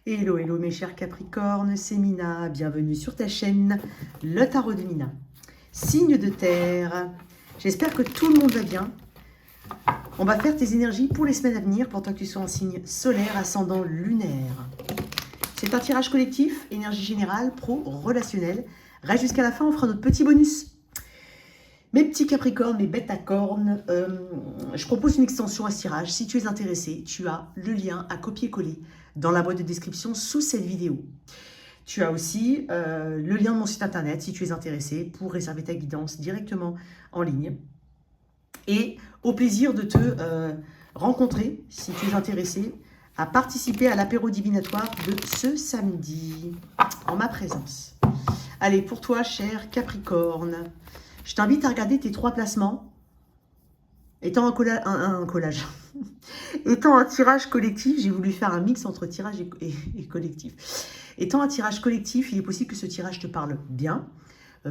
Hello, hello mes chers Capricornes, c'est Mina, bienvenue sur ta chaîne, le tarot de Mina. Signe de terre, j'espère que tout le monde va bien. On va faire tes énergies pour les semaines à venir, pour toi que tu sois en signe solaire, ascendant lunaire. C'est un tirage collectif, énergie générale, pro, relationnel. Reste jusqu'à la fin, on fera notre petit bonus. Mes petits Capricornes, mes bêtes à cornes, je propose une extension à ce tirage. Si tu es intéressé, tu as le lien à copier-coller dans la boîte de description sous cette vidéo. Tu as aussi le lien de mon site internet si tu es intéressé pour réserver ta guidance directement en ligne. Et au plaisir de te rencontrer, si tu es intéressé, à participer à l'apéro divinatoire de ce samedi, en ma présence. Allez, pour toi, cher Capricorne, je t'invite à regarder tes 3 placements. Étant un collage, étant un tirage collectif, j'ai voulu faire un mix entre tirage et collectif. Étant un tirage collectif, il est possible que ce tirage te parle bien,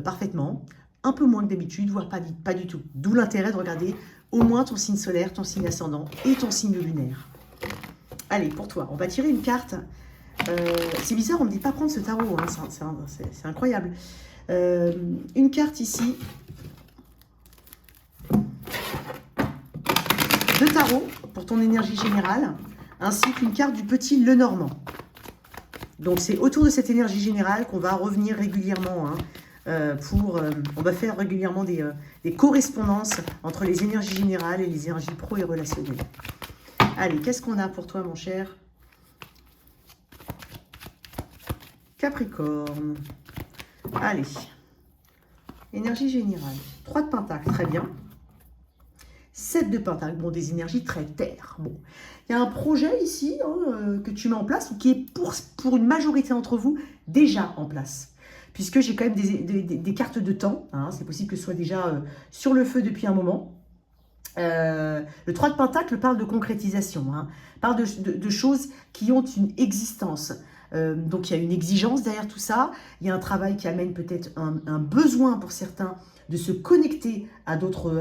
parfaitement, un peu moins que d'habitude, voire pas du tout. D'où l'intérêt de regarder au moins ton signe solaire, ton signe ascendant et ton signe lunaire. Allez, pour toi, on va tirer une carte. C'est bizarre, on ne me dit pas prendre ce tarot, hein, c'est incroyable. Une carte ici. 2 tarots pour ton énergie générale, ainsi qu'une carte du petit Lenormand. Donc c'est autour de cette énergie générale qu'on va revenir régulièrement. On va faire régulièrement des correspondances entre les énergies générales et les énergies pro et relationnelles. Allez, qu'est-ce qu'on a pour toi, mon cher Capricorne? Allez, énergie générale. 3 de Pentacle, très bien. 7 de Pentacle, bon, des énergies très terre. Bon, il y a un projet ici que tu mets en place ou qui est pour une majorité d'entre vous déjà en place. Puisque j'ai quand même des cartes de temps. Hein, c'est possible que ce soit déjà sur le feu depuis un moment. Le 3 de Pentacle parle de concrétisation, hein, parle de choses qui ont une existence. Donc il y a une exigence derrière tout ça. Il y a un travail qui amène peut-être un besoin pour certains de se connecter à d'autres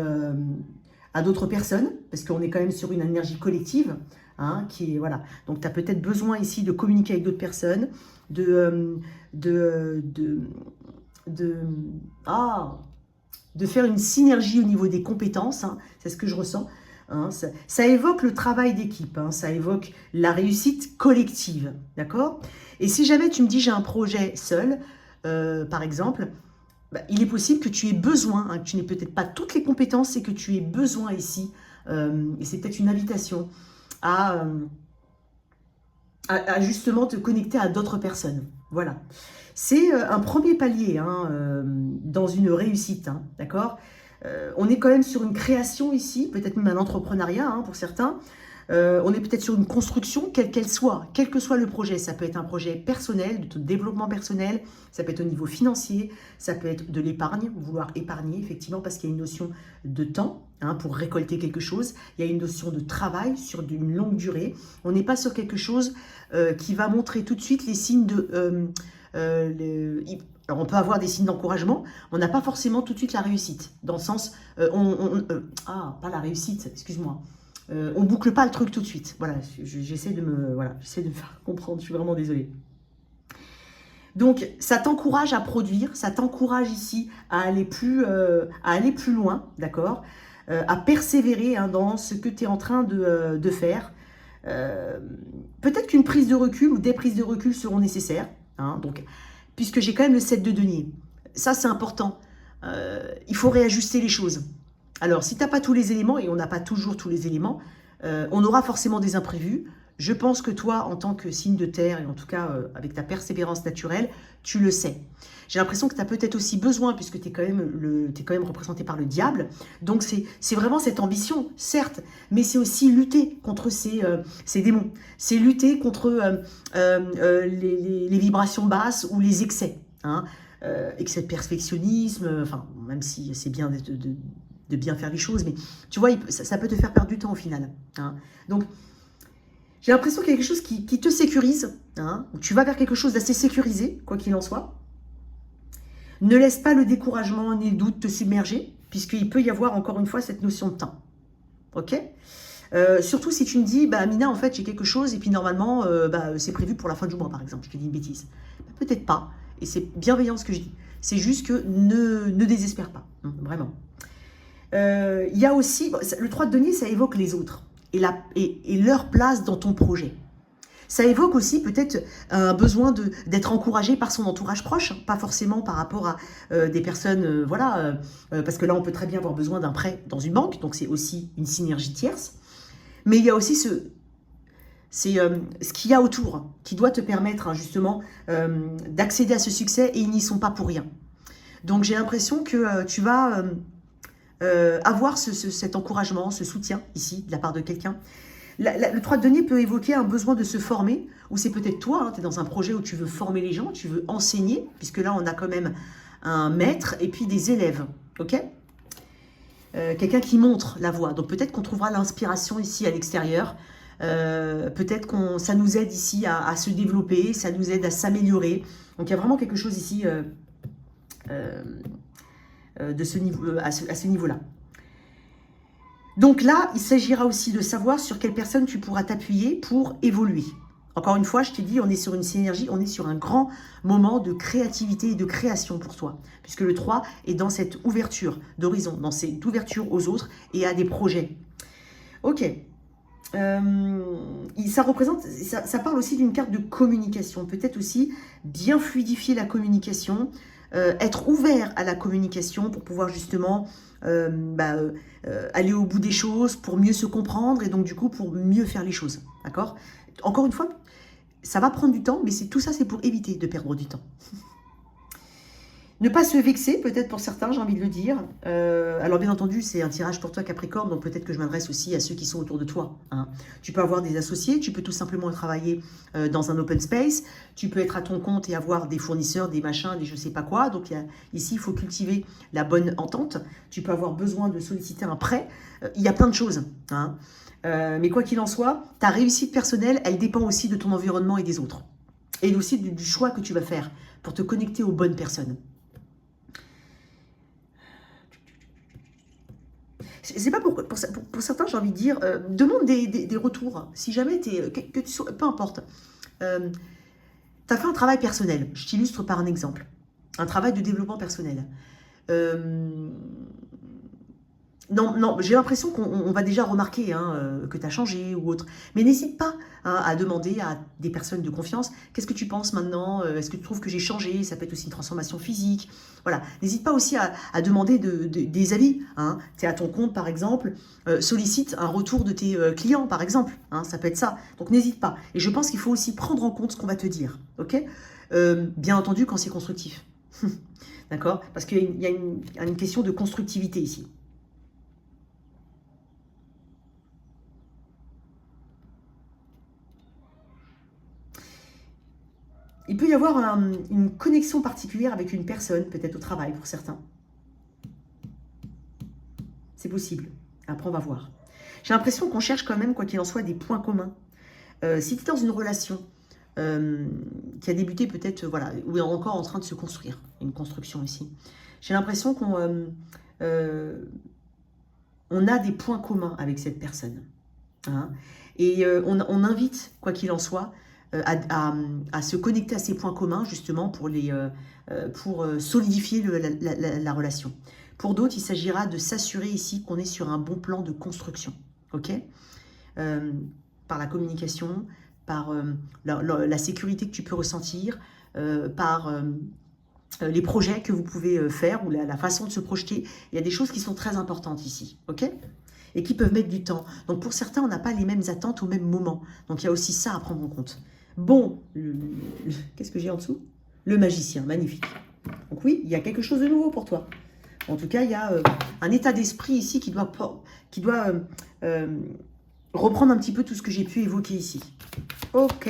personnes, parce qu'on est quand même sur une énergie collective, hein, qui est, voilà. Donc, tu as peut-être besoin ici de communiquer avec d'autres personnes, de faire une synergie au niveau des compétences, hein, c'est ce que je ressens. Hein, ça évoque le travail d'équipe, hein, ça évoque la réussite collective, d'accord? Et si jamais tu me dis j'ai un projet seul, par exemple, il est possible que tu aies besoin, hein, que tu n'aies peut-être pas toutes les compétences et que tu aies besoin ici, et c'est peut-être une invitation à justement te connecter à d'autres personnes. Voilà. C'est un premier palier, hein, dans une réussite, hein, d'accord? On est quand même sur une création ici, peut-être même un entrepreneuriat, hein, pour certains. On est peut-être sur une construction, quelle qu'elle soit, quel que soit le projet. Ça peut être un projet personnel, de développement personnel, ça peut être au niveau financier, ça peut être de l'épargne, vouloir épargner, effectivement, parce qu'il y a une notion de temps, hein, pour récolter quelque chose. Il y a une notion de travail sur une longue durée. On n'est pas sur quelque chose qui va montrer tout de suite les signes de... Alors on peut avoir des signes d'encouragement, on n'a pas forcément tout de suite la réussite, dans le sens... pas la réussite, excuse-moi. On boucle pas le truc tout de suite. Voilà, j'essaie de me faire comprendre. Je suis vraiment désolée. Donc, ça t'encourage à produire, ça t'encourage ici à aller plus loin, d'accord, à persévérer, hein, dans ce que tu es en train de faire. Peut-être qu'une prise de recul ou des prises de recul seront nécessaires. Hein, donc, puisque j'ai quand même le 7 de denier. Ça, c'est important. Il faut réajuster les choses. Alors, si tu n'as pas tous les éléments, et on n'a pas toujours tous les éléments, on aura forcément des imprévus. Je pense que toi, en tant que signe de terre, et en tout cas avec ta persévérance naturelle, tu le sais. J'ai l'impression que tu as peut-être aussi besoin, puisque tu es, quand même représenté par le diable. Donc, c'est vraiment cette ambition, certes, mais c'est aussi lutter contre ces démons. C'est lutter contre les vibrations basses ou les excès. Hein, excès de perfectionnisme, enfin, même si c'est bien de bien faire les choses, mais tu vois, ça peut te faire perdre du temps au final. Hein. Donc, j'ai l'impression qu'il y a quelque chose qui te sécurise, hein, où tu vas vers quelque chose d'assez sécurisé, quoi qu'il en soit. Ne laisse pas le découragement ni le doute te submerger, puisqu'il peut y avoir encore une fois cette notion de temps. Ok ? Surtout si tu me dis, bah Amina, en fait, j'ai quelque chose, et puis normalement, c'est prévu pour la fin du mois, par exemple. Je te dis une bêtise. Bah, peut-être pas, et c'est bienveillant ce que je dis. C'est juste que ne désespère pas, vraiment. Il y a aussi, le 3 de denier, ça évoque les autres, et leur place dans ton projet. Ça évoque aussi peut-être un besoin d'être encouragé par son entourage proche, hein, pas forcément par rapport à des personnes, parce que là, on peut très bien avoir besoin d'un prêt dans une banque, donc c'est aussi une synergie tierce. Mais il y a aussi ce qu'il y a autour qui doit te permettre, hein, justement, d'accéder à ce succès, et ils n'y sont pas pour rien. Donc j'ai l'impression que tu vas avoir cet encouragement, ce soutien ici, de la part de quelqu'un. Le 3 de denier peut évoquer un besoin de se former, ou c'est peut-être toi, hein, tu es dans un projet où tu veux former les gens, tu veux enseigner, puisque là on a quand même un maître et puis des élèves, ok? Quelqu'un qui montre la voie, donc peut-être qu'on trouvera l'inspiration ici à l'extérieur, peut-être que ça nous aide ici à se développer, ça nous aide à s'améliorer, donc il y a vraiment quelque chose ici de ce niveau, à ce niveau-là. Donc là, il s'agira aussi de savoir sur quelle personne tu pourras t'appuyer pour évoluer. Encore une fois, je t'ai dit, on est sur une synergie, on est sur un grand moment de créativité et de création pour toi. Puisque le 3 est dans cette ouverture d'horizon, dans cette ouverture aux autres et à des projets. Ok. Ça représente, ça parle aussi d'une carte de communication. Peut-être aussi bien fluidifier la communication, être ouvert à la communication pour pouvoir justement aller au bout des choses, pour mieux se comprendre et donc du coup pour mieux faire les choses. D'accord? Encore une fois, ça va prendre du temps, mais tout ça c'est pour éviter de perdre du temps. Ne pas se vexer, peut-être pour certains, j'ai envie de le dire. Alors bien entendu, c'est un tirage pour toi Capricorne, donc peut-être que je m'adresse aussi à ceux qui sont autour de toi, hein. Tu peux avoir des associés, tu peux tout simplement travailler dans un open space, tu peux être à ton compte et avoir des fournisseurs, des machins, des je sais pas quoi. Donc ici, il faut cultiver la bonne entente. Tu peux avoir besoin de solliciter un prêt. Il y a plein de choses, hein. Mais quoi qu'il en soit, ta réussite personnelle, elle dépend aussi de ton environnement et des autres. Et aussi du choix que tu vas faire pour te connecter aux bonnes personnes. C'est pas pour certains, j'ai envie de dire, demande des retours. Si jamais peu importe, tu as fait un travail personnel. Je t'illustre par un exemple. Un travail de développement personnel. Non, j'ai l'impression qu'on va déjà remarquer que tu as changé ou autre. Mais n'hésite pas à demander à des personnes de confiance, qu'est-ce que tu penses maintenant? Est-ce que tu trouves que j'ai changé? Ça peut être aussi une transformation physique. Voilà. N'hésite pas aussi à demander des avis. Tu es à ton compte, par exemple. Sollicite un retour de tes clients, par exemple. Ça peut être ça. Donc n'hésite pas. Et je pense qu'il faut aussi prendre en compte ce qu'on va te dire. Ok? Bien entendu, quand c'est constructif. D'accord? Parce qu'il y a une question de constructivité ici. Il peut y avoir une connexion particulière avec une personne, peut-être au travail pour certains. C'est possible. Après, on va voir. J'ai l'impression qu'on cherche quand même, quoi qu'il en soit, des points communs. Si tu es dans une relation qui a débuté peut-être, voilà, ou est encore en train de se construire, une construction ici, j'ai l'impression qu'on a des points communs avec cette personne. Et on invite, quoi qu'il en soit, à se connecter à ces points communs, justement, pour solidifier la relation. Pour d'autres, il s'agira de s'assurer ici qu'on est sur un bon plan de construction. Ok? Par la communication, par la sécurité que tu peux ressentir, par les projets que vous pouvez faire ou la façon de se projeter. Il y a des choses qui sont très importantes ici. Ok? Et qui peuvent mettre du temps. Donc pour certains, on n'a pas les mêmes attentes au même moment. Donc il y a aussi ça à prendre en compte. Bon, qu'est-ce que j'ai en dessous? Le magicien, magnifique. Donc oui, il y a quelque chose de nouveau pour toi. En tout cas, il y a un état d'esprit ici qui doit reprendre un petit peu tout ce que j'ai pu évoquer ici. Ok.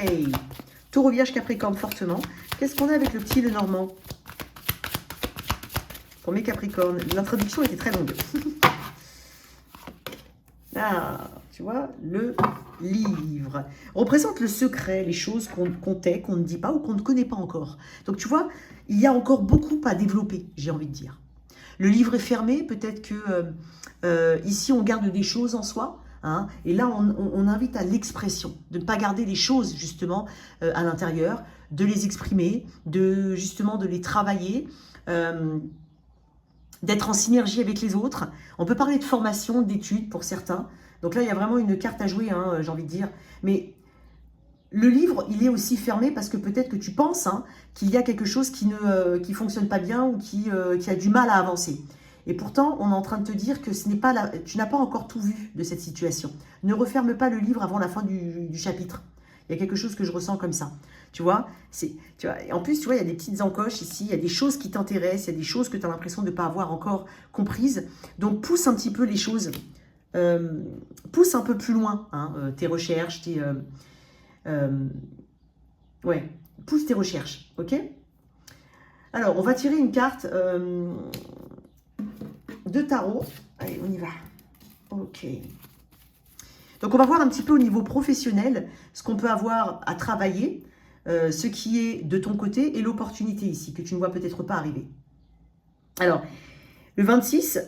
Taureau, Vierge, Capricorne, fortement. Qu'est-ce qu'on a avec le petit Lenormand? Pour mes Capricornes, l'introduction était très longue. Ah, tu vois, le livre représente le secret, les choses qu'on tait, qu'on ne dit pas ou qu'on ne connaît pas encore. Donc tu vois, il y a encore beaucoup à développer, j'ai envie de dire. Le livre est fermé, peut-être que ici on garde des choses en soi, hein. Et là, on invite à l'expression, de ne pas garder les choses, justement, à l'intérieur, de les exprimer, justement, de les travailler, d'être en synergie avec les autres. On peut parler de formation, d'études pour certains. Donc là, il y a vraiment une carte à jouer, hein, j'ai envie de dire. Mais le livre, il est aussi fermé parce que peut-être que tu penses, hein, qu'il y a quelque chose qui ne fonctionne pas bien ou qui a du mal à avancer. Et pourtant, on est en train de te dire que tu n'as pas encore tout vu de cette situation. Ne referme pas le livre avant la fin du chapitre. Il y a quelque chose que je ressens comme ça. Tu vois, en plus, tu vois, il y a des petites encoches ici, il y a des choses qui t'intéressent, il y a des choses que tu as l'impression de ne pas avoir encore comprises. Donc, pousse un petit peu les choses. Pousse un peu plus loin, hein, tes recherches, ouais, pousse tes recherches, ok? Alors, on va tirer une carte de tarot. Allez, on y va. Ok. Donc, on va voir un petit peu au niveau professionnel ce qu'on peut avoir à travailler, ce qui est de ton côté et l'opportunité ici, que tu ne vois peut-être pas arriver. Alors, le 26,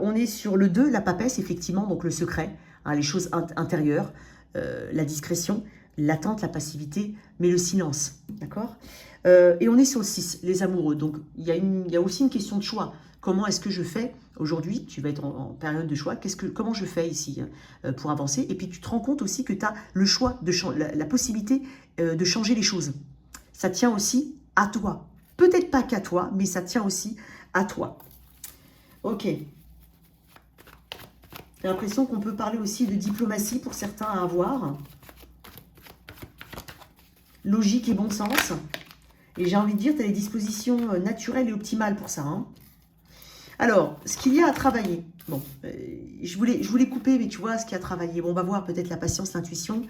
on est sur le 2, la papesse, effectivement, donc le secret, hein, les choses intérieures, la discrétion, l'attente, la passivité, mais le silence, d'accord? Et on est sur le 6, les amoureux. Donc, il y a aussi une question de choix. Comment est-ce que je fais aujourd'hui? Tu vas être en période de choix. Comment je fais ici pour avancer? Et puis, tu te rends compte aussi que tu as le choix, la possibilité de changer les choses. Ça tient aussi à toi. Peut-être pas qu'à toi, mais ça tient aussi à toi. Ok. J'ai l'impression qu'on peut parler aussi de diplomatie pour certains à avoir. Logique et bon sens. Et j'ai envie de dire, tu as les dispositions naturelles et optimales pour ça. Hein. Alors, ce qu'il y a à travailler. Bon, je voulais couper, mais tu vois, ce qu'il y a à travailler. Bon, on va voir peut-être la patience, l'intuition.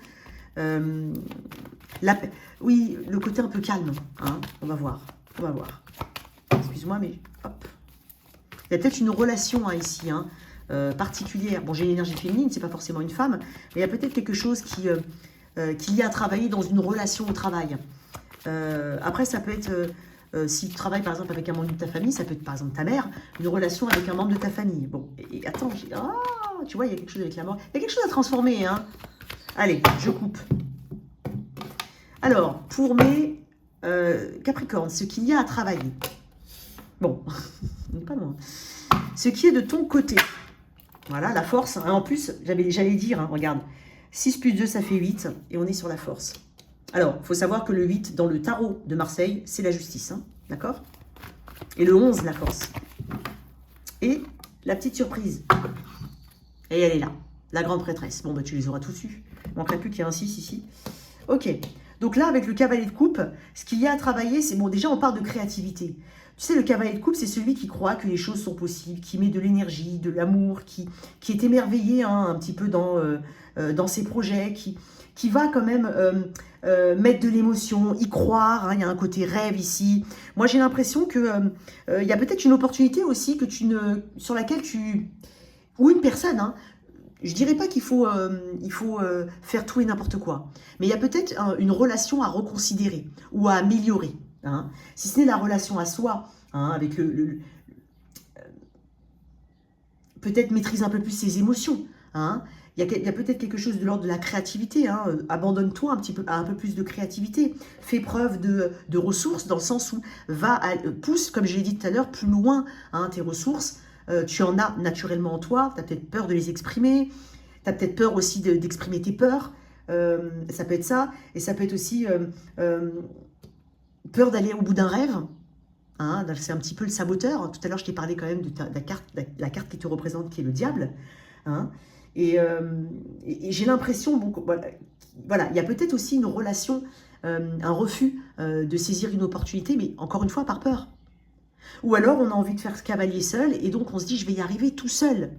Oui, le côté un peu calme. Hein. On va voir. On va voir. Excuse-moi, mais hop. Il y a peut-être une relation hein, ici, hein, particulière. Bon, j'ai une énergie féminine, c'est pas forcément une femme, mais il y a peut-être quelque chose qu'il y a à travailler dans une relation au travail. Après, ça peut être, si tu travailles par exemple avec un membre de ta famille, ça peut être par exemple ta mère, une relation avec un membre de ta famille. Bon, et attends, tu vois, il y a quelque chose avec la mort. Il y a quelque chose à transformer, hein. Allez, je coupe. Alors, pour mes Capricornes, ce qu'il y a à travailler. Bon, pas loin. Ce qui est de ton côté. Voilà, la force. Hein, en plus, j'allais dire, hein, regarde, 6 plus 2, ça fait 8. Et on est sur la force. Alors, il faut savoir que le 8, dans le tarot de Marseille, c'est la justice. Hein, d'accord? Et le 11, la force. Et la petite surprise. Et elle est là. La grande prêtresse. Bon, bah, tu les auras tous eus. Il ne manquerait plus qu'il y ait un 6 ici. Ok. Donc là, avec le cavalier de coupe, ce qu'il y a à travailler, c'est... Bon, déjà, on parle de créativité. Tu sais, le cavalier de coupe, c'est celui qui croit que les choses sont possibles, qui met de l'énergie, de l'amour, qui est émerveillé hein, un petit peu dans ses projets, qui va quand même mettre de l'émotion, y croire. Hein, il y a un côté rêve ici. Moi, j'ai l'impression que il y a peut-être une opportunité aussi que sur laquelle tu... Ou une personne, hein, je dirais pas qu'il faut, faire tout et n'importe quoi. Mais il y a peut-être une relation à reconsidérer ou à améliorer. Hein. Si ce n'est la relation à soi, hein, avec peut-être maîtrise un peu plus ses émotions. Hein. Il y a peut-être quelque chose de l'ordre de la créativité. Hein. Abandonne-toi un peu plus de créativité. Fais preuve de ressources dans le sens où pousse, comme je l'ai dit tout à l'heure, plus loin hein, tes ressources. Tu en as naturellement en toi. Tu as peut-être peur de les exprimer. Tu as peut-être peur aussi d'exprimer tes peurs. Ça peut être ça. Et ça peut être aussi... peur d'aller au bout d'un rêve, hein, c'est un petit peu le saboteur. Tout à l'heure, je t'ai parlé quand même de la carte qui te représente, qui est le diable. Hein, et j'ai l'impression, bon, voilà, il y a peut-être aussi une relation, un refus de saisir une opportunité, mais encore une fois, par peur. Ou alors, on a envie de faire ce cavalier seul, et donc on se dit, je vais y arriver tout seul.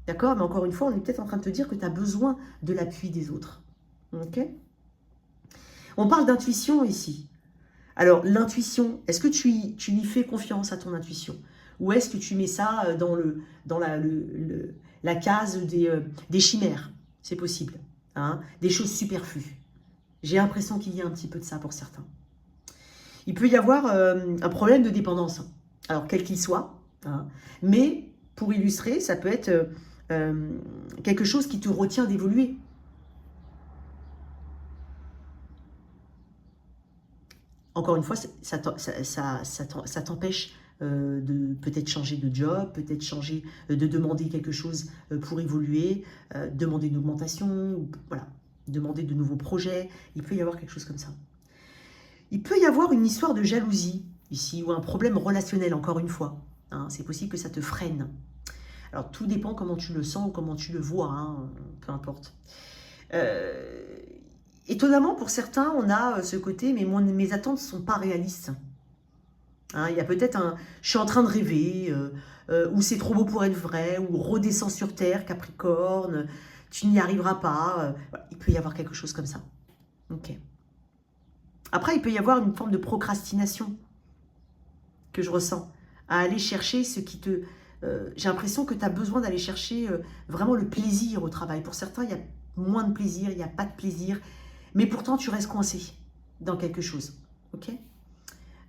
D'accord? Mais encore une fois, on est peut-être en train de te dire que tu as besoin de l'appui des autres. Ok? On parle d'intuition ici. Alors, l'intuition, est-ce que tu y fais confiance à ton intuition? Ou est-ce que tu mets ça dans la case des chimères? C'est possible. Hein, des choses superflues. J'ai l'impression qu'il y a un petit peu de ça pour certains. Il peut y avoir un problème de dépendance. Alors, quel qu'il soit. Hein, mais, pour illustrer, ça peut être quelque chose qui te retient d'évoluer. Encore une fois, ça t'empêche de peut-être changer de job, peut-être changer, de demander quelque chose pour évoluer, demander une augmentation, voilà, demander de nouveaux projets. Il peut y avoir quelque chose comme ça. Il peut y avoir une histoire de jalousie ici, ou un problème relationnel, encore une fois. Hein, c'est possible que ça te freine. Alors, tout dépend comment tu le sens ou comment tu le vois, hein, peu importe. Étonnamment, pour certains, on a ce côté, mais mes attentes ne sont pas réalistes. Hein, il y a peut-être un « je suis en train de rêver ou « c'est trop beau pour être vrai » ou « redescends sur terre, Capricorne, tu n'y arriveras pas voilà, il peut y avoir quelque chose comme ça. Ok. Après, il peut y avoir une forme de procrastination que je ressens, à aller chercher ce qui te... j'ai l'impression que tu as besoin d'aller chercher vraiment le plaisir au travail. Pour certains, il y a moins de plaisir, il n'y a pas de plaisir, mais pourtant, tu restes coincé dans quelque chose. Ok.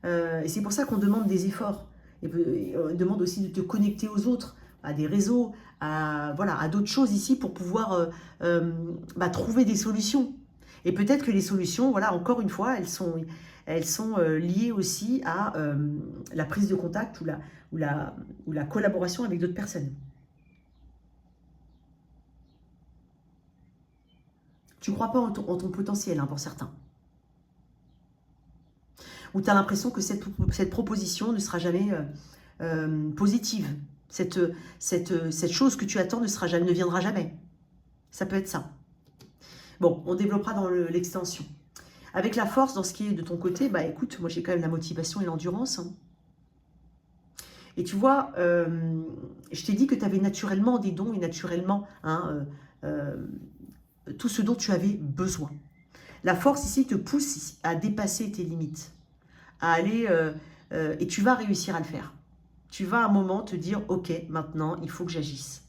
Et c'est pour ça qu'on demande des efforts. Et on demande aussi de te connecter aux autres, à des réseaux, voilà, à d'autres choses ici pour pouvoir trouver des solutions. Et peut-être que les solutions, voilà, encore une fois, elles sont liées aussi à la prise de contact ou la collaboration avec d'autres personnes. Tu ne crois pas en ton potentiel, hein, pour certains. Ou tu as l'impression que cette proposition ne sera jamais positive. Cette chose que tu attends ne viendra jamais. Ça peut être ça. Bon, on développera dans l'extension. Avec la force, dans ce qui est de ton côté, bah écoute, moi j'ai quand même la motivation et l'endurance. Hein. Et tu vois, je t'ai dit que tu avais naturellement des dons et naturellement tout ce dont tu avais besoin. La force ici te pousse à dépasser tes limites, à aller, et tu vas réussir à le faire. Tu vas à un moment te dire, ok, maintenant il faut que j'agisse.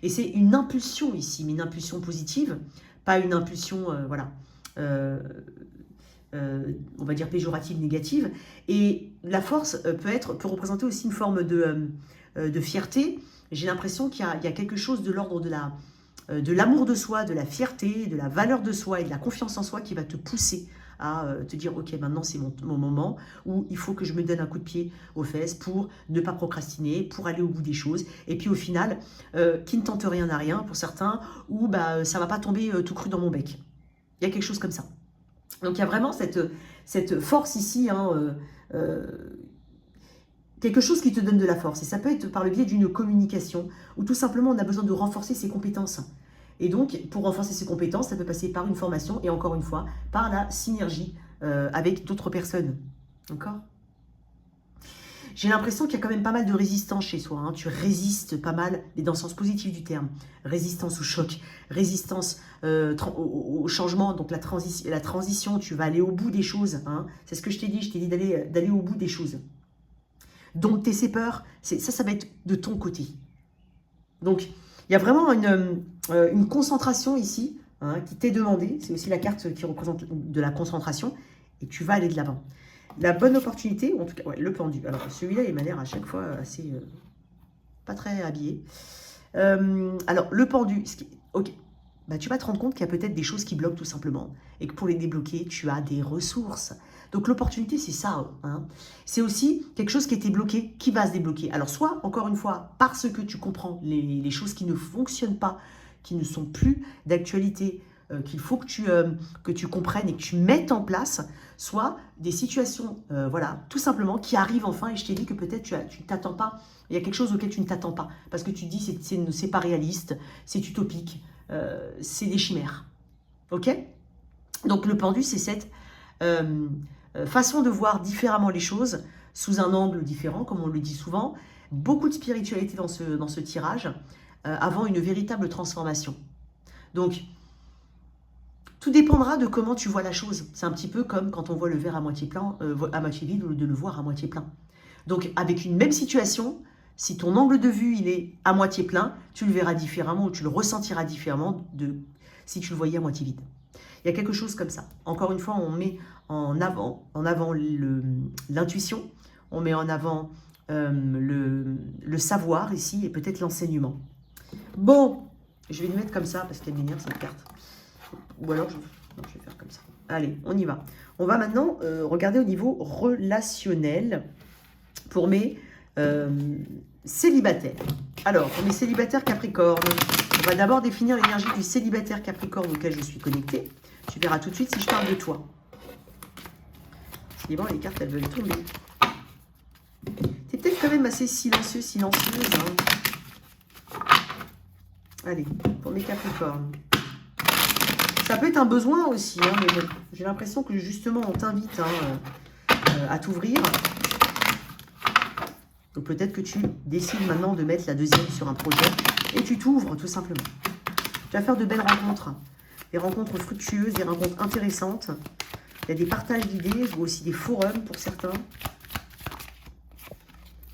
Et c'est une impulsion ici, mais une impulsion positive, pas une impulsion, voilà, on va dire péjorative, négative. Et la force peut représenter aussi une forme de fierté. J'ai l'impression qu'il y a quelque chose de l'ordre de l'amour de soi, de la fierté, de la valeur de soi et de la confiance en soi qui va te pousser à te dire, ok, maintenant c'est mon moment où il faut que je me donne un coup de pied aux fesses pour ne pas procrastiner, pour aller au bout des choses. Et puis au final, qui ne tente rien n'a rien pour certains, ou ça ne va pas tomber tout cru dans mon bec. Il y a quelque chose comme ça. Donc il y a vraiment cette force ici, hein, quelque chose qui te donne de la force. Et ça peut être par le biais d'une communication, ou tout simplement on a besoin de renforcer ses compétences. Et donc, pour renforcer ses compétences, ça peut passer par une formation et encore une fois, par la synergie avec d'autres personnes. D'accord ? J'ai l'impression qu'il y a quand même pas mal de résistance chez soi. Hein. Tu résistes pas mal, mais dans le sens positif du terme. Résistance au choc, résistance au changement, donc la transition, tu vas aller au bout des choses. Hein. C'est ce que je t'ai dit d'aller au bout des choses. Donc, tes peurs, ça va être de ton côté. Donc, il y a vraiment une concentration ici hein, qui t'est demandée. C'est aussi la carte qui représente de la concentration. Et tu vas aller de l'avant. La bonne opportunité, ou en tout cas, ouais, le pendu. Alors, celui-là, il m'a l'air à chaque fois assez... pas très habillé. Alors, le pendu, ok. Bah, tu vas te rendre compte qu'il y a peut-être des choses qui bloquent tout simplement. Et que pour les débloquer, tu as des ressources. Donc, l'opportunité, c'est ça. Hein. C'est aussi quelque chose qui était bloqué, qui va se débloquer. Alors, soit, encore une fois, parce que tu comprends les choses qui ne fonctionnent pas, qui ne sont plus d'actualité, qu'il faut que tu comprennes et que tu mettes en place, soit des situations, voilà, tout simplement, qui arrivent enfin. Et je t'ai dit que peut-être tu ne t'attends pas. Il y a quelque chose auquel tu ne t'attends pas. Parce que tu te dis, c'est pas réaliste, c'est utopique. C'est des chimères. Ok? Donc le pendu, c'est cette façon de voir différemment les choses, sous un angle différent, comme on le dit souvent. Beaucoup de spiritualité dans ce tirage, avant une véritable transformation. Donc, tout dépendra de comment tu vois la chose. C'est un petit peu comme quand on voit le verre à moitié plein, à moitié vide, ou de le voir à moitié plein. Donc, avec une même situation, si ton angle de vue il est à moitié plein, tu le verras différemment ou tu le ressentiras différemment de si tu le voyais à moitié vide. Il y a quelque chose comme ça. Encore une fois, on met en avant l'intuition, on met en avant le savoir ici et peut-être l'enseignement. Bon, je vais lui mettre comme ça parce qu'elle m'énerve cette carte. Ou alors, non, je vais faire comme ça. Allez, on y va. On va maintenant regarder au niveau relationnel pour mes célibataires. Alors, pour mes célibataires Capricorne, on va d'abord définir l'énergie du célibataire Capricorne auquel je suis connectée. Tu verras tout de suite si je parle de toi. Bon, les cartes, elles veulent tomber. T'es peut-être quand même assez silencieux, silencieuse. Hein. Allez, pour mes Capricornes. Ça peut être un besoin aussi, hein, mais bon, j'ai l'impression que justement, on t'invite à t'ouvrir. Donc peut-être que tu décides maintenant de mettre la deuxième sur un projet et tu t'ouvres tout simplement. Tu vas faire de belles rencontres, des rencontres fructueuses, des rencontres intéressantes. Il y a des partages d'idées, je vois aussi des forums pour certains.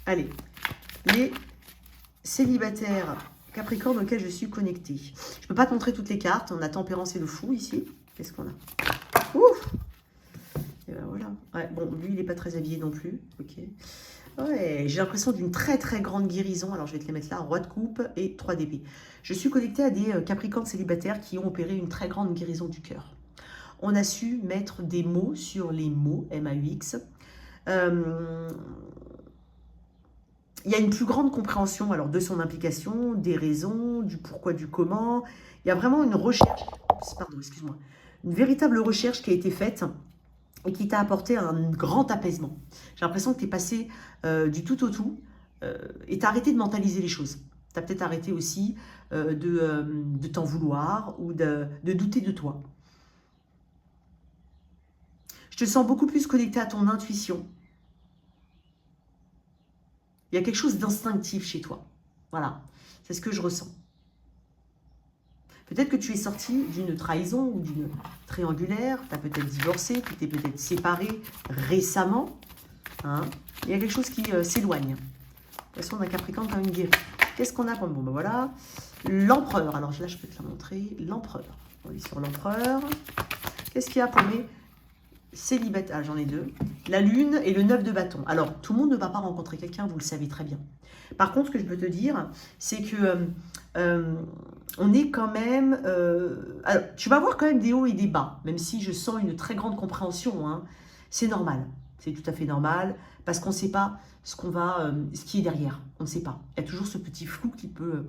Allez, les célibataires Capricorne auxquels je suis connectée. Je ne peux pas te montrer toutes les cartes, on a tempérance et le fou ici. Qu'est-ce qu'on a? Ouf! Et ben voilà. Ouais, bon, lui, il n'est pas très habillé non plus. Ok. Ouais, j'ai l'impression d'une très très grande guérison. Alors je vais te les mettre là, roi de coupe et 3 d'épée. Je suis connectée à des Capricornes célibataires qui ont opéré une très grande guérison du cœur. On a su mettre des mots sur les mots, M-A-U-X. Il y a une plus grande compréhension alors, de son implication, des raisons, du pourquoi, du comment. Il y a vraiment une recherche, pardon, excuse-moi, une véritable recherche qui a été faite et qui t'a apporté un grand apaisement. J'ai l'impression que tu es passé du tout au tout et tu as arrêté de mentaliser les choses. Tu as peut-être arrêté aussi de t'en vouloir ou de douter de toi. Je te sens beaucoup plus connecté à ton intuition. Il y a quelque chose d'instinctif chez toi. Voilà, c'est ce que je ressens. Peut-être que tu es sorti d'une trahison ou d'une triangulaire, tu as peut-être divorcé, tu t'es peut-être séparé récemment. Hein. Il y a quelque chose qui s'éloigne. De toute façon, on a Capricorne comme une guérie. Qu'est-ce qu'on a comme bon, ben voilà, l'empereur. Alors là, je peux te la montrer. L'empereur. On est sur l'empereur. Qu'est-ce qu'il y a pour mes célibataires? Ah, j'en ai deux. La lune et le 9 de bâton. Alors, tout le monde ne va pas rencontrer quelqu'un, vous le savez très bien. Par contre, ce que je peux te dire, c'est que on est quand même... alors, tu vas avoir quand même des hauts et des bas, même si je sens une très grande compréhension. Hein. C'est normal, c'est tout à fait normal, parce qu'on ne sait pas ce qui est derrière. On ne sait pas. Il y a toujours ce petit flou qui peut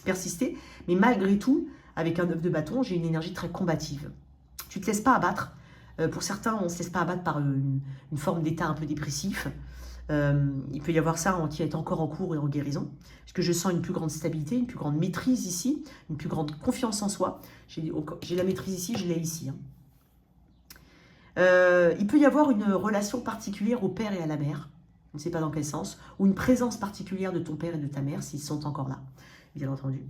persister, mais malgré tout, avec un 9 de bâton, j'ai une énergie très combative. Tu ne te laisses pas abattre. Pour certains, on ne se laisse pas abattre par une forme d'état un peu dépressif. Il peut y avoir ça qui est encore en cours et en guérison. Parce que je sens une plus grande stabilité, une plus grande maîtrise ici, une plus grande confiance en soi. J'ai la maîtrise ici, je l'ai ici. Hein. Il peut y avoir une relation particulière au père et à la mère. On ne sait pas dans quel sens. Ou une présence particulière de ton père et de ta mère, s'ils sont encore là, bien entendu.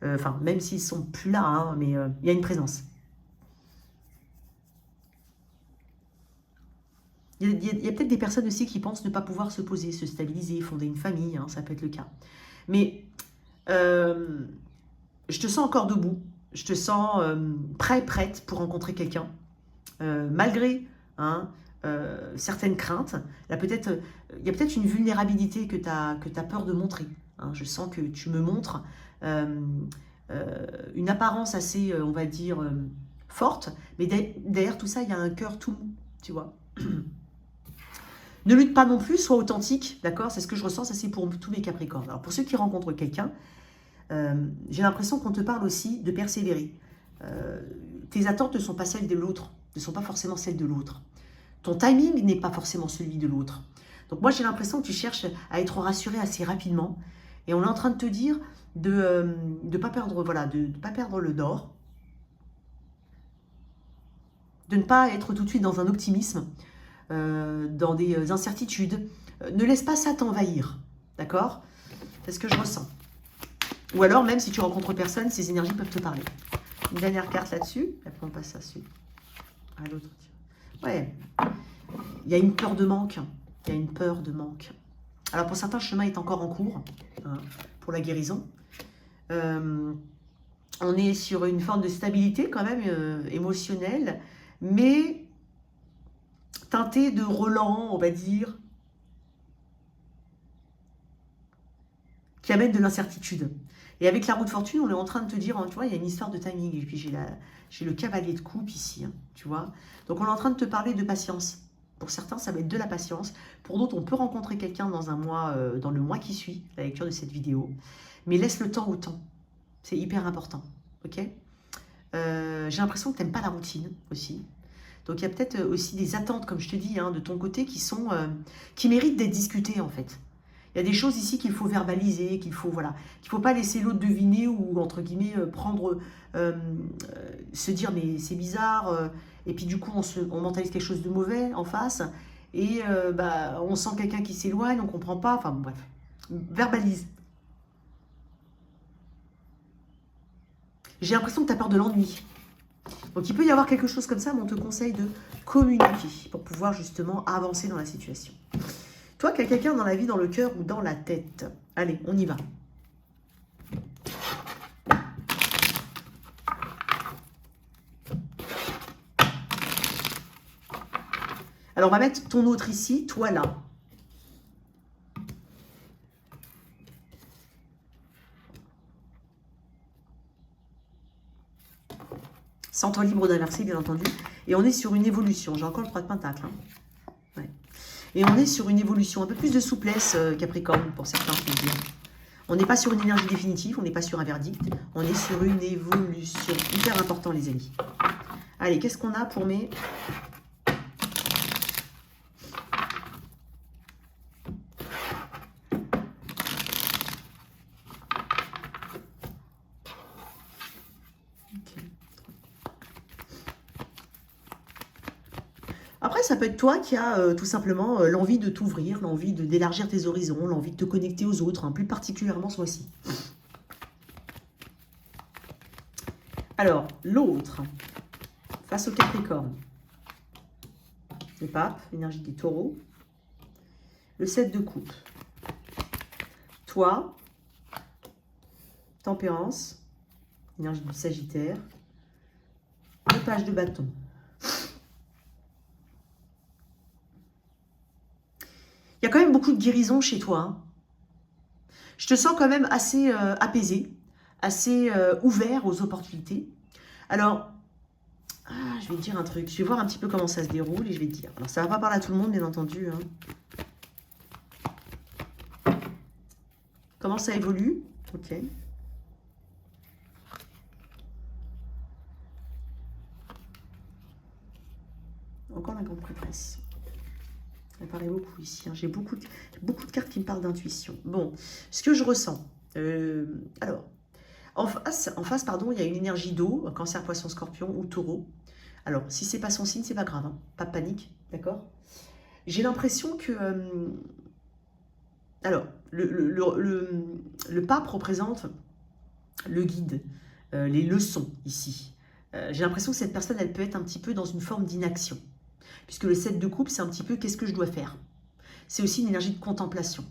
Enfin, même s'ils ne sont plus là, hein, mais il y a une présence. Il y a peut-être des personnes aussi qui pensent ne pas pouvoir se poser, se stabiliser, fonder une famille, hein, ça peut être le cas. Mais je te sens encore debout, je te sens prête pour rencontrer quelqu'un, malgré hein, certaines craintes. Il y a peut-être une vulnérabilité que tu as peur de montrer. Hein. Je sens que tu me montres une apparence assez, on va dire, forte, mais derrière tout ça, il y a un cœur tout mou, tu vois. Ne lutte pas non plus, sois authentique, d'accord? C'est ce que je ressens, ça c'est pour tous les Capricornes. Alors pour ceux qui rencontrent quelqu'un, j'ai l'impression qu'on te parle aussi de persévérer. Tes attentes ne sont pas celles de l'autre, ne sont pas forcément celles de l'autre. Ton timing n'est pas forcément celui de l'autre. Donc moi j'ai l'impression que tu cherches à être rassuré assez rapidement. Et on est en train de te dire de ne pas perdre, voilà, de pas perdre le nord. De ne pas être tout de suite dans un optimisme. Dans des incertitudes. Ne laisse pas ça t'envahir, d'accord? C'est ce que je ressens. Ou alors, même si tu rencontres personne, ces énergies peuvent te parler. Une dernière carte là-dessus, après on passe à l'autre. Ouais, il y a une peur de manque. Il y a une peur de manque. Alors pour certains, le chemin est encore en cours hein, pour la guérison. On est sur une forme de stabilité quand même émotionnelle, mais teinté de relents, on va dire, qui amène de l'incertitude. Et avec la roue de fortune, on est en train de te dire, hein, tu vois, il y a une histoire de timing. Et puis j'ai le cavalier de coupe ici, hein, tu vois. Donc on est en train de te parler de patience. Pour certains, ça va être de la patience. Pour d'autres, on peut rencontrer quelqu'un dans un mois, dans le mois qui suit la lecture de cette vidéo. Mais laisse le temps au temps. C'est hyper important, ok. J'ai l'impression que tu n'aimes pas la routine aussi. Donc il y a peut-être aussi des attentes, comme je te dis, hein, de ton côté qui méritent d'être discutées en fait. Il y a des choses ici qu'il faut verbaliser, qu'il faut pas laisser l'autre deviner ou entre guillemets se dire mais c'est bizarre et puis du coup on mentalise quelque chose de mauvais en face et on sent quelqu'un qui s'éloigne, on comprend pas, enfin bref, verbalise. J'ai l'impression que tu as peur de l'ennui. Donc il peut y avoir quelque chose comme ça, mais on te conseille de communiquer pour pouvoir justement avancer dans la situation. Toi qui as quelqu'un dans la vie, dans le cœur ou dans la tête. Allez, on y va. Alors on va mettre ton autre ici, toi là. Sens-toi libre d'inverser, bien entendu. Et on est sur une évolution. J'ai encore le 3 de Pentacle. Hein. Ouais. Et on est sur une évolution. Un peu plus de souplesse, Capricorne, pour certains, je veux dire. On n'est pas sur une énergie définitive. On n'est pas sur un verdict. On est sur une évolution. Hyper important, les amis. Allez, qu'est-ce qu'on a pour mes... Après, ça peut être toi qui as tout simplement l'envie de t'ouvrir, l'envie d'élargir tes horizons, l'envie de te connecter aux autres, hein, plus particulièrement ce mois-ci. Alors, l'autre, face au Capricorne, le pape, l'énergie des taureaux, le 7 de coupe, toi, tempérance, énergie du Sagittaire, le page de bâton. Il y a quand même beaucoup de guérison chez toi. Hein. Je te sens quand même assez apaisé, assez ouvert aux opportunités. Alors, je vais te dire un truc. Je vais voir un petit peu comment ça se déroule et je vais te dire. Alors, ça ne va pas parler à tout le monde, bien entendu. Hein. Comment ça évolue? Ok. Encore la grande prêtresse. Elle parlait beaucoup ici. Hein. J'ai beaucoup de cartes qui me parlent d'intuition. Bon, ce que je ressens. Alors, en face, pardon, il y a une énergie d'eau, cancer, poisson, scorpion ou taureau. Alors, si c'est pas son signe, c'est pas grave. Hein. Pas de panique, d'accord? J'ai l'impression que... alors, le pape représente le guide, les leçons ici. J'ai l'impression que cette personne, elle peut être un petit peu dans une forme d'inaction. Puisque le 7 de coupe, c'est un petit peu qu'est-ce que je dois faire. C'est aussi une énergie de contemplation.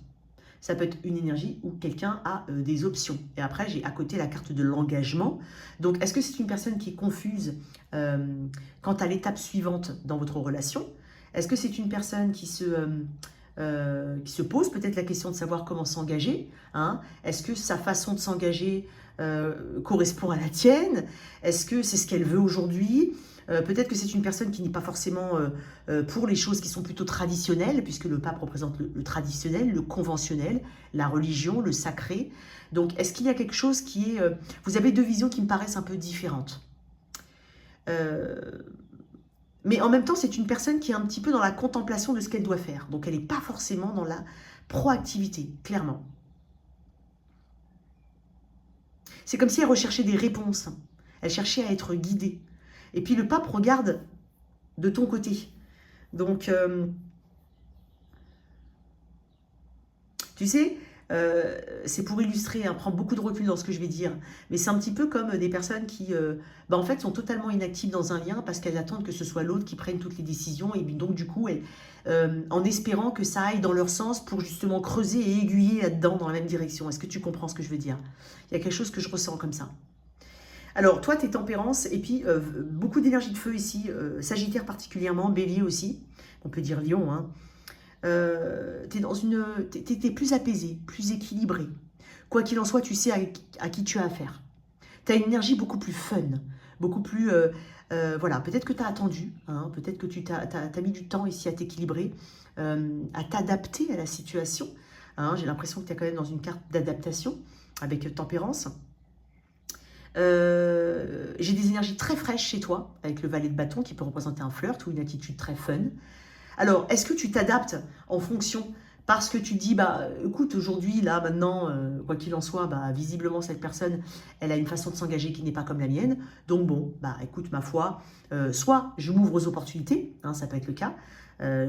Ça peut être une énergie où quelqu'un a des options. Et après, j'ai à côté la carte de l'engagement. Donc, est-ce que c'est une personne qui est confuse quant à l'étape suivante dans votre relation? Est-ce que c'est une personne qui se pose peut-être la question de savoir comment s'engager, hein? Est-ce que sa façon de s'engager correspond à la tienne? Est-ce que c'est ce qu'elle veut aujourd'hui? Peut-être que c'est une personne qui n'est pas forcément pour les choses qui sont plutôt traditionnelles, puisque le pape représente le traditionnel, le conventionnel, la religion, le sacré. Donc, est-ce qu'il y a quelque chose qui est... vous avez deux visions qui me paraissent un peu différentes. Mais en même temps, c'est une personne qui est un petit peu dans la contemplation de ce qu'elle doit faire. Donc, elle n'est pas forcément dans la proactivité, clairement. C'est comme si elle recherchait des réponses. Elle cherchait à être guidée. Et puis le pape regarde de ton côté. Donc, tu sais, c'est pour illustrer, hein, prends beaucoup de recul dans ce que je vais dire, mais c'est un petit peu comme des personnes qui, en fait, sont totalement inactives dans un lien parce qu'elles attendent que ce soit l'autre qui prenne toutes les décisions et donc, du coup, en espérant que ça aille dans leur sens pour justement creuser et aiguiller là-dedans dans la même direction. Est-ce que tu comprends ce que je veux dire? Il y a quelque chose que je ressens comme ça. Alors, toi, tu es tempérance, et puis beaucoup d'énergie de feu ici, Sagittaire particulièrement, Bélier aussi, on peut dire Lion. Hein. Tu es plus apaisé, plus équilibré, Quoi qu'il en soit, tu sais à qui tu as affaire. Tu as une énergie beaucoup plus fun, beaucoup plus... voilà, peut-être que tu as attendu, hein, peut-être que tu as mis du temps ici à t'équilibrer, à t'adapter à la situation. Hein, j'ai l'impression que tu es quand même dans une carte d'adaptation avec tempérance. J'ai des énergies très fraîches chez toi, avec le valet de bâton qui peut représenter un flirt ou une attitude très fun. Alors, est-ce que tu t'adaptes en fonction parce que tu dis, bah, écoute, aujourd'hui, là, maintenant, quoi qu'il en soit, bah, visiblement, cette personne, elle a une façon de s'engager qui n'est pas comme la mienne. Donc, bon, bah, écoute, ma foi, soit je m'ouvre aux opportunités, hein, ça peut être le cas,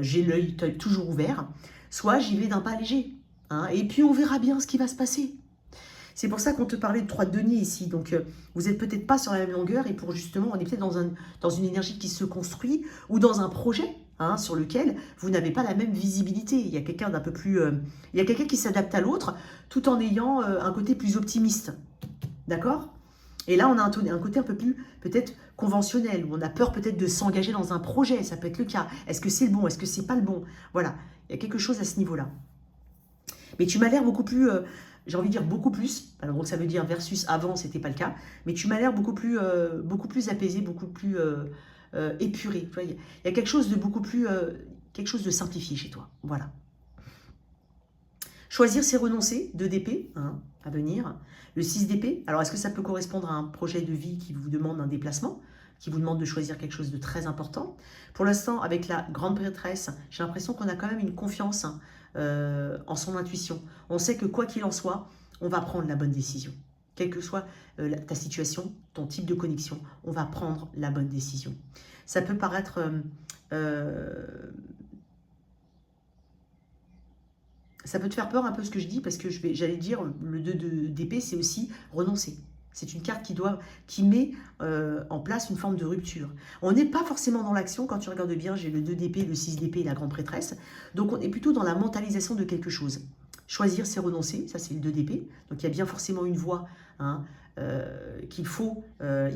j'ai l'œil toujours ouvert, soit j'y vais d'un pas léger. Hein, et puis, on verra bien ce qui va se passer. C'est pour ça qu'on te parlait de 3 deniers ici. Donc, vous n'êtes peut-être pas sur la même longueur et pour justement, on est peut-être dans une énergie qui se construit ou dans un projet hein, sur lequel vous n'avez pas la même visibilité. Il y a quelqu'un d'un peu plus... il y a quelqu'un qui s'adapte à l'autre tout en ayant un côté plus optimiste. D'accord? Et là, on a un côté un peu plus peut-être conventionnel, où on a peur peut-être de s'engager dans un projet. Ça peut être le cas. Est-ce que c'est le bon? Est-ce que c'est pas le bon? Voilà. Il y a quelque chose à ce niveau-là. Mais tu m'as l'air beaucoup plus... j'ai envie de dire beaucoup plus, alors donc ça veut dire versus avant, c'était pas le cas, mais tu m'as l'air beaucoup plus apaisé, beaucoup plus épuré. Il y a quelque chose de beaucoup plus, quelque chose de simplifié chez toi, voilà. Choisir, c'est renoncer, 2 d'épée, hein, à venir. Le 6 d'épée, alors est-ce que ça peut correspondre à un projet de vie qui vous demande un déplacement, qui vous demande de choisir quelque chose de très important? Pour l'instant, avec la grande prêtresse, j'ai l'impression qu'on a quand même une confiance hein, en son intuition. On sait que quoi qu'il en soit, on va prendre la bonne décision. Quelle que soit ta situation, ton type de connexion, on va prendre la bonne décision. Ça peut paraître... ça peut te faire peur un peu ce que je dis, parce que j'allais dire, le 2 d'épée, c'est aussi renoncer. C'est une carte qui met en place une forme de rupture. On n'est pas forcément dans l'action. Quand tu regardes bien, j'ai le 2 d'épée, le 6 d'épée et la grande prêtresse. Donc, on est plutôt dans la mentalisation de quelque chose. Choisir, c'est renoncer. Ça, c'est le 2 d'épée. Donc, il y a bien forcément une voie hein, qu'il faut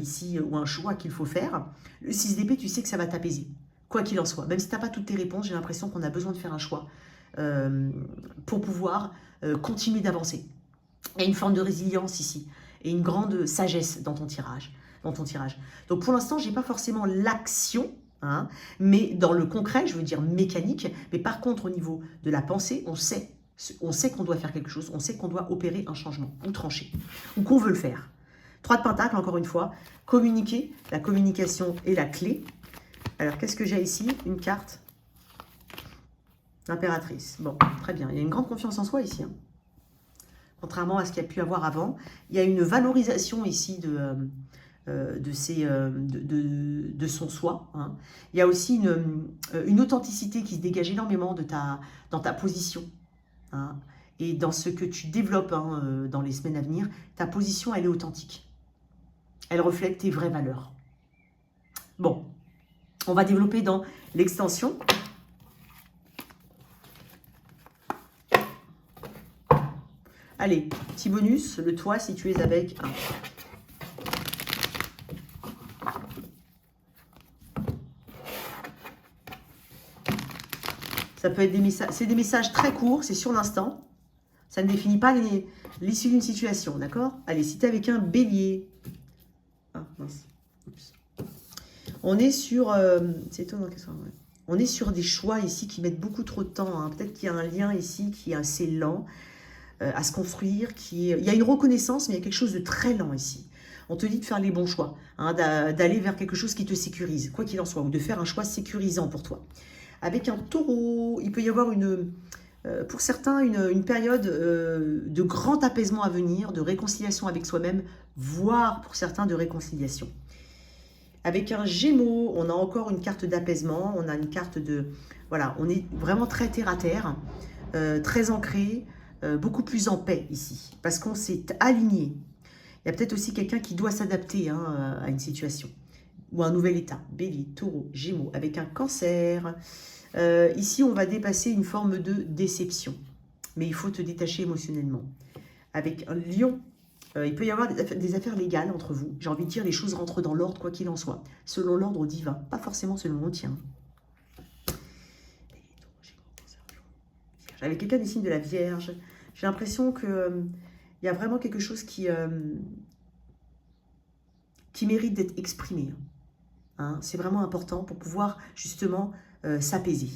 ici, ou un choix qu'il faut faire. Le 6 d'épée, tu sais que ça va t'apaiser. Quoi qu'il en soit. Même si tu n'as pas toutes tes réponses, j'ai l'impression qu'on a besoin de faire un choix pour pouvoir continuer d'avancer. Il y a une forme de résilience ici et une grande sagesse dans ton tirage. Donc pour l'instant, je n'ai pas forcément l'action, hein, mais dans le concret, je veux dire mécanique, mais par contre au niveau de la pensée, on sait qu'on doit faire quelque chose, on sait qu'on doit opérer un changement, ou trancher, ou qu'on veut le faire. 3 de Pentacle, encore une fois, communiquer, la communication est la clé. Alors qu'est-ce que j'ai ici? Une carte Impératrice. Bon, très bien. Il y a une grande confiance en soi ici. Hein. Contrairement à ce qu'il y a pu avoir avant. Il y a une valorisation ici de son soi. Hein. Il y a aussi une authenticité qui se dégage énormément dans ta position. Hein. Et dans ce que tu développes hein, dans les semaines à venir, ta position, elle est authentique. Elle reflète tes vraies valeurs. Bon, on va développer dans l'extension. Allez, petit bonus, le toit si tu es avec un. Ça peut être des messages, c'est des messages très courts, c'est sur l'instant. Ça ne définit pas l'issue d'une situation, d'accord? Allez, si tu es avec un bélier. Ah, mince. Oups. On est sur... c'est étonnant qu'elle soit... Ouais. On est sur des choix ici qui mettent beaucoup trop de temps. Hein. Peut-être qu'il y a un lien ici qui est assez lent. À se construire, il y a une reconnaissance, mais il y a quelque chose de très lent ici. On te dit de faire les bons choix, hein, d'aller vers quelque chose qui te sécurise, quoi qu'il en soit, ou de faire un choix sécurisant pour toi. Avec un taureau, il peut y avoir pour certains une période de grand apaisement à venir, de réconciliation avec soi-même, voire pour certains de réconciliation. Avec un Gémeaux, on a encore une carte d'apaisement, on a une carte de... Voilà, on est vraiment très terre à terre, très ancré, beaucoup plus en paix ici, parce qu'on s'est aligné. Il y a peut-être aussi quelqu'un qui doit s'adapter hein, à une situation, ou à un nouvel état. Bélier, taureau, Gémeaux, avec un cancer. Ici, on va dépasser une forme de déception, mais il faut te détacher émotionnellement. Avec un lion, il peut y avoir des affaires légales entre vous. J'ai envie de dire, les choses rentrent dans l'ordre, quoi qu'il en soit, selon l'ordre divin, pas forcément selon le tien. Avec quelqu'un des signes de la Vierge, j'ai l'impression qu'il Il y a vraiment quelque chose qui mérite d'être exprimé. Hein. C'est vraiment important pour pouvoir justement s'apaiser.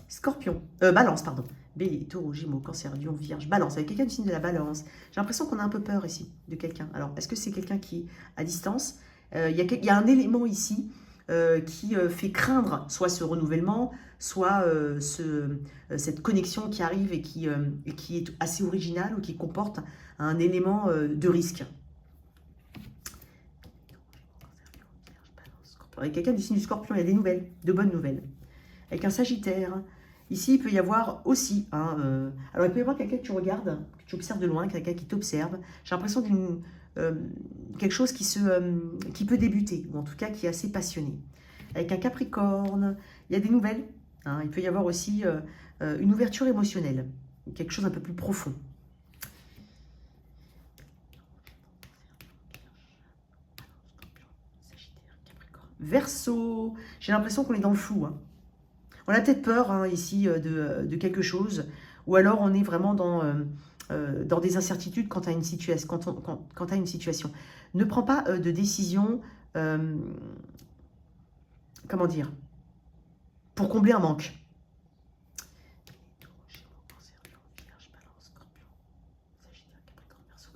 Scorpion, Balance, pardon. Bélier, Taureau, Gémeaux, Cancer, Lion, Vierge, Balance. Avec quelqu'un du signe de la Balance. J'ai l'impression qu'on a un peu peur ici de quelqu'un. Alors, est-ce que c'est quelqu'un qui, à distance, il y a un élément ici qui fait craindre soit ce renouvellement, soit cette connexion qui arrive et qui est assez originale ou qui comporte un élément de risque. Avec quelqu'un du signe du Scorpion, il y a des nouvelles, de bonnes nouvelles. Avec un Sagittaire, ici, il peut y avoir aussi, alors il peut y avoir quelqu'un que tu regardes, que tu observes de loin, quelqu'un qui t'observe. J'ai l'impression d'une quelque chose qui peut débuter, ou en tout cas qui est assez passionné. Avec un Capricorne, il y a des nouvelles. Hein, il peut y avoir aussi une ouverture émotionnelle, quelque chose un peu plus profond. Verseau, j'ai l'impression qu'on est dans le flou. Hein. On a peut-être peur ici de quelque chose, ou alors on est vraiment dans des incertitudes quant à une situation. Quant à une situation. Ne prends pas de décision, comment dire, pour combler un manque.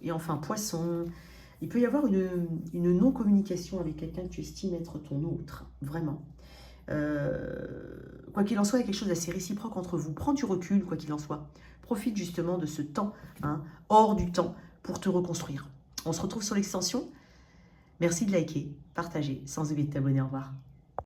Et enfin, Poisson, il peut y avoir une non-communication avec quelqu'un que tu estimes être ton autre, vraiment. Quoi qu'il en soit, il y a quelque chose d'assez réciproque entre vous. Prends du recul, quoi qu'il en soit. Profite justement de ce temps, hors du temps, pour te reconstruire. On se retrouve sur l'extension. Merci de liker, partager, sans oublier de t'abonner. Au revoir.